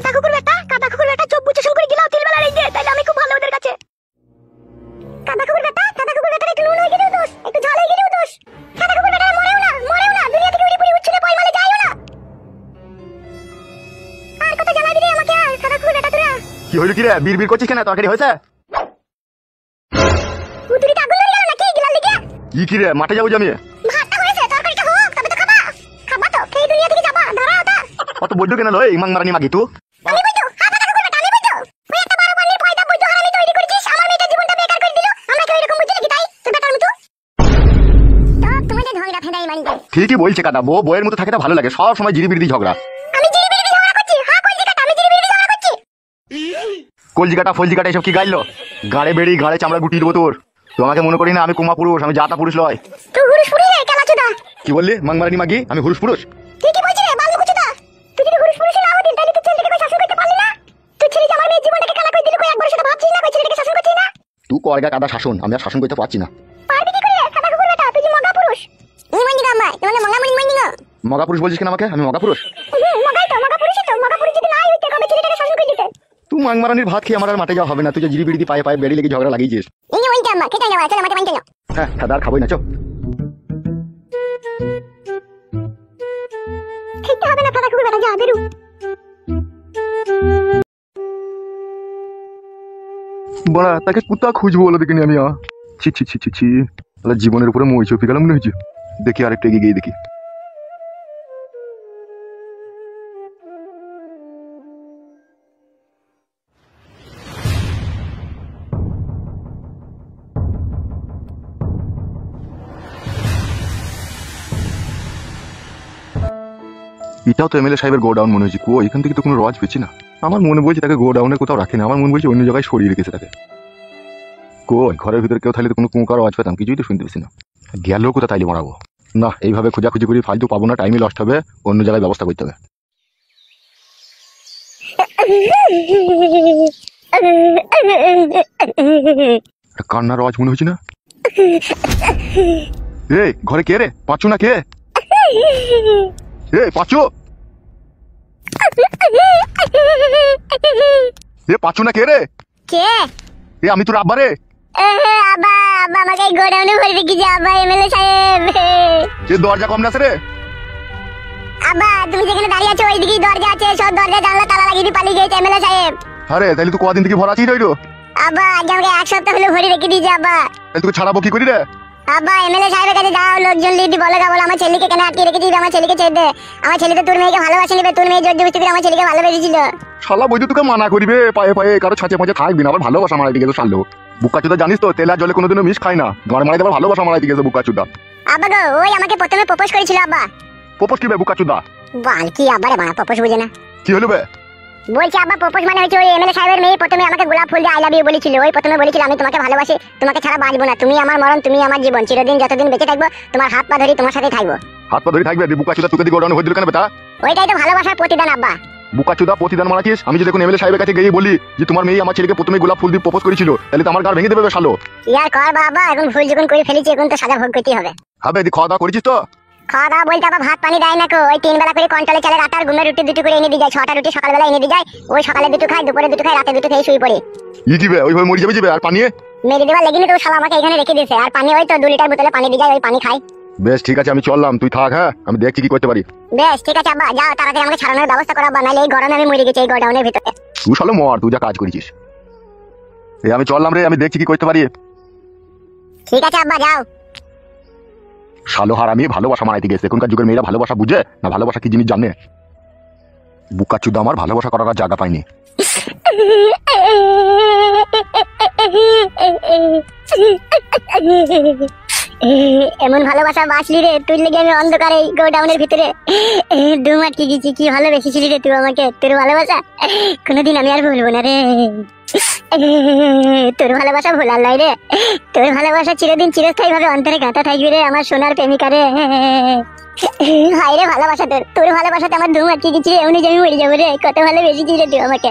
কাদা কুকুর বেটা চোখ বুঝে শুন করে গিলাও তিলবেলা রে দে, তাইলে আমি খুব ভালো ওদের কাছে। কাদা কুকুর বেটা একটু নুন হয়ে গেলেও দোষ, একটু ঝাল হয়ে গেলেও দোষ। কাদা কুকুর বেটা মরেও না, দুনিয়া থেকে উড়ি পুড়ি উচ্ছলে পয় মালে যাইও না। আর কত জ্বালাবি রে আমাকে আর কাদা কুকুর বেটা তোরা। কি হইলো কি রে, বিড়বিড় করছিস কেন? তরকারি হয়েছে? উতুরিটা আগুন ধরে গেল নাকি গিলাল দিকে? কি রে, মাঠে যাবো আমি। ভাতটা হয়েছে, তরকারিটা হোক, তবে তো খাবা। খাবা তো, খেয়ে দুনিয়া থেকে যাবা, ধরা ওটা। অত বৈদ্য কেন লয় ইমাং মারানি মাগি তুই? আমি বৈদ্য, কাদা কুকুর বেটা আমি বৈদ্য। ওই একটা বড় বান্নির পয়দা বৈদ্য হারামি তৈরি করেছিস, আমার মেয়েটার জীবনটা বেকার করে দিল। আমরা কি এরকম বুঝি নাকি তাই? তুই বেটার মতো। তো তোমাদের ঝগড়া ফেদাই মানি যাই। ঠিকই বলছে কাদা, বউয়ের মতো থাকে তো ভালো লাগে, সব সময় জিরিবিড়ি ঝগড়া। আমি জিরিবিড়ি ঝগড়া করছি? হ্যাঁ কলজি কাটা, আমি জিরিবিড়ি ঝগড়া করছি। কলজি কাটা ফলজি কাটা এসব কি গাইলো? গাড়ে বেড়ি গাড়ে চামড়া গুটি দেবো তোর। তোমাকে মনে করি না আমি কুমা পুরুষ, আমি জাতা পুরুষ লয়। তুই হুরুস পুরি রে কেলাচোদা। কি বললি মাং মারানি মাগি? আমি হুরুষ পুরুষ? ঠিকই বলছিস রে বালু কুচোদা। তুই যদি হুরুস পুরুষ না হতিস তাহলে তুই ছেলেটাকে কই শাসন করতে পারলি না? তুই ছেলে যে আমার মেয়ের জীবনটাকে কালা করে দিলি, কই একবার সেটা ভাবছিস না? কই ছেলেটাকে শাসন করছিস না? তুই করগা কাদা শাসন, আমি আর শাসন করতে পারছি না। পারবি কি করে কাদা কুকুর বেটা? তুই যে মগা পুরুষ। এই মনি গাম্মা, তোমাকে মগা মনি গো। মগা পুরুষ বলছিস কেন আমাকে? আমি মগা পুরুষ? মগাই তো, মগা পুরুষই তো। মগা পুরুষ যদি নাই হইতে কবে ছেলেটাকে শাসন করে দিতে? তুই মাং মারানির ভাত খেয়ে আমার আর মাঠে যাওয়া হবে না। তুই যে জিরিবিড়ি পায়ে পায়ে বেড়ি লেগে ঝগড়া লাগিয়েছিস। এই যে মনি গাম্মা, কেটে যাওয়া, চল মাঠে বানতে যাও। হ্যাঁ দাদা খাবোই না, চো। খেতে হবে না কাদা কুকুর বেটা, যা বেরু। বড়া তাকে কোথা খুঁজবো বলো দেখিনি আমি। ছি ছি ছি ছি ছি, তাহলে জীবনের উপরে মই চপে গেলাম মনে হয়েছে। দেখি আরেকটু এগিয়ে গিয়ে দেখি। এটাও তো এমএলএ সাহেবের গোডাউন মনে হচ্ছে। কো এখান থেকে তো কোনো রজ পেয়েছি না। আমার মনে বলছে তাকে গোডাউনে কোথাও রাখে না, আমার মনে বলছে অন্য জায়গায় সরিয়ে রেখেছে তাকে। কই ঘরের ভিতরে কেউ থাকলে তো কোনো কুঁকার আওয়াজ পেতাম, কিছুই তো শুনতে পেছি না। গেলেও কোথা তাইলে মারাবো না, এইভাবে খোঁজাখুঁজি করি ফালতু পাবো না, টাইমই লস্ট হবে, অন্য জায়গায় ব্যবস্থা করতে হবে। কান্নার আওয়াজ মনে হচ্ছে না? এই ঘরে কে রে? পাঁচু না কে? এই পাঁচু, এ পাঁচু না কে রে? কে? এ আমি তোর আব্বা রে। আব্বা, আব্বা আমাকে গোডাউনে ভরে রেখেছে আব্বা, এমএলএ সাহেব। এ দরজা কম না আছে রে? আব্বা তুমি যেখানে দাঁড়িয়ে আছো ওইদিকেই দরজা আছে, সব দরজা জানলা তালা লাগিয়ে দিয়ে পালিয়ে গেছে এমএলএ সাহেব। আরে তাহলে তুই কদিন থেকে ভরা আছিস রইলো? আব্বা আগে আমাকে এক সপ্তাহ হলো ভরে রেখে দিয়েছে আব্বা। তাহলে তোকে ছাড়াবো কি করি রে? আব্বা এমএলএ সাহেবের কাছে যাও, লোকজন লিডি বলে আমার ছেলেকে কেন আটকে রেখে দিবি, আমার ছেলেকে ছেড়ে দে। আমার ছেলে তো তোর মেয়েকে ভালোবাসে নিবে, তোর মেয়ে জোর জবরদস্তি করে আমার ছেলেকে ভালোবেসেছিল। শালা বৈদ্য তোকে মানা করিবে, পায়ে পায়ে কারো ছাঁচে পাঁচে থাকবি না, আবার ভালোবাসা মারাই দিকে তো শালো। বুকাচুদা জানিস তো তেল আর জলে কোনোদিনও মিশ খায় না, গাড় মারাই আবার ভালোবাসা মারাই দিকে বুকাচুদা। আব্বা গো ওই আমাকে প্রথমে প্রপোজ করেছিল আব্বা। প্রপোজ কি বে বুকাচুদা? বাল কি আব্বা রে, বানা প্রপোজ বুঝে না। কি হলো বে? বলছি আব্বা প্রপোজ মানে হচ্ছে ওই এমএলএ সাহেবের মেয়ে প্রথমে আমাকে গোলাপ ফুল দিয়ে আই লাভ ইউ বলেছিল। ওই প্রথমে বলেছিল আমি তোমাকে ভালোবাসি, তোমাকে ছাড়া বাঁচবো না, তুমি আমার মরণ, তুমি আমার জীবন, চিরদিন যতদিন বেঁচে থাকবো তোমার হাত পা ধরি তোমার সাথেই থাকবো। হাত পা ধরে থাকবে বুকাচুদা, তোকে দিয়ে গোডাউনে হয়ে দিল কেন বেটা? ওইটাই তো ভালোবাসার প্রতিদান আব্বা। বুকাচুদা প্রতিদান মারাছিস? আমি যদি এখন এমএলএ সাহেবের কাছে গিয়ে বলি যে তোমার মেয়ে আমার ছেলেকে প্রথমে গোলাপ ফুল দিয়ে প্রপোজ করেছিল, তাহলে তো আমার গাড় ভেঙে দেবে শালো। ইয়ার কর বাবা, এখন ভুল যখন করে ফেলেছি এখন তো সাজা ভোগ করতেই হবে। হবে দি খাওয়া দাওয়া করেছিস তো? খাওয়া দাওয়া বলতে আবার ভাত পানি দেয় না কো, ওই 3 বেলা করে কন্ট্রোলে চালের আটা আর ঘুমের রুটি দুটো করে এনে দিয়ে যায়, 6টা রুটি সকালবেলা এনে দিয়ে যায়। ওই সকালে দুটো খাই, দুপুরে দুটো খাই, রাতে দুটো খেয়ে শুয়ে পড়ি। ই কি বে ওইভাবে মরে যাবে আর পানি মেরে দেওয়ার লেগেনি তো শালা আমাকে এখানে রেখে দিয়েছে। আর পানি ওই তো 2 লিটার বোতলে পানি দিয়ে যায়, ওই পানি খাই। বেশ ঠিক আছে আমি চললাম, তুই থাক। হ্যাঁ আমি দেখছি কি করতে পারি। বেশ ঠিক আছে আব্বা, যাও তাড়াতাড়ি আমাকে ছাড়ানোর ব্যবস্থা করো, নাহলে এই গরমে আমি মরে গেছি এই গোডাউনের ভিতরে। তুই শালো মর, তুই যা কাজ করেছিস। এই আমি চললাম রে, আমি দেখছি কি করতে পারি। ঠিক আছে আব্বা যাও। শালো হারামি ভালোবাসা মারাইতে গেছে। এখনকার যুগের মেয়েরা ভালোবাসা বুঝে না, ভালোবাসা কি জিনিস জানে? বুকাচুদা আমার ভালোবাসা করার আর জায়গা পাইনি। এমন ভালোবাসা বাঁচলি রে তুই, লেগে আমি অন্ধকারে গোডাউনের ভিতরে ডুম আটকে গেছি। কি ভালোবেসেছিলি রে তুই আমাকে, তোর ভালোবাসা কোনোদিন আমি আর ভুলবো না রে। তোর ভালোবাসা ভোলার লাই রে, তোর ভালোবাসা চিরদিন চিরস্থায়ী ভাবে অন্তরে গাঁথা থাকবে রে আমার সোনার প্রেমিকা রে। হায় রে ভালোবাসা, তোর ভালোবাসাতে আমার ধুম আটকে গেছি রে, এমনি যে আমি মরে যাবো রে। কত ভালোবেসেছিস রে তুই আমাকে।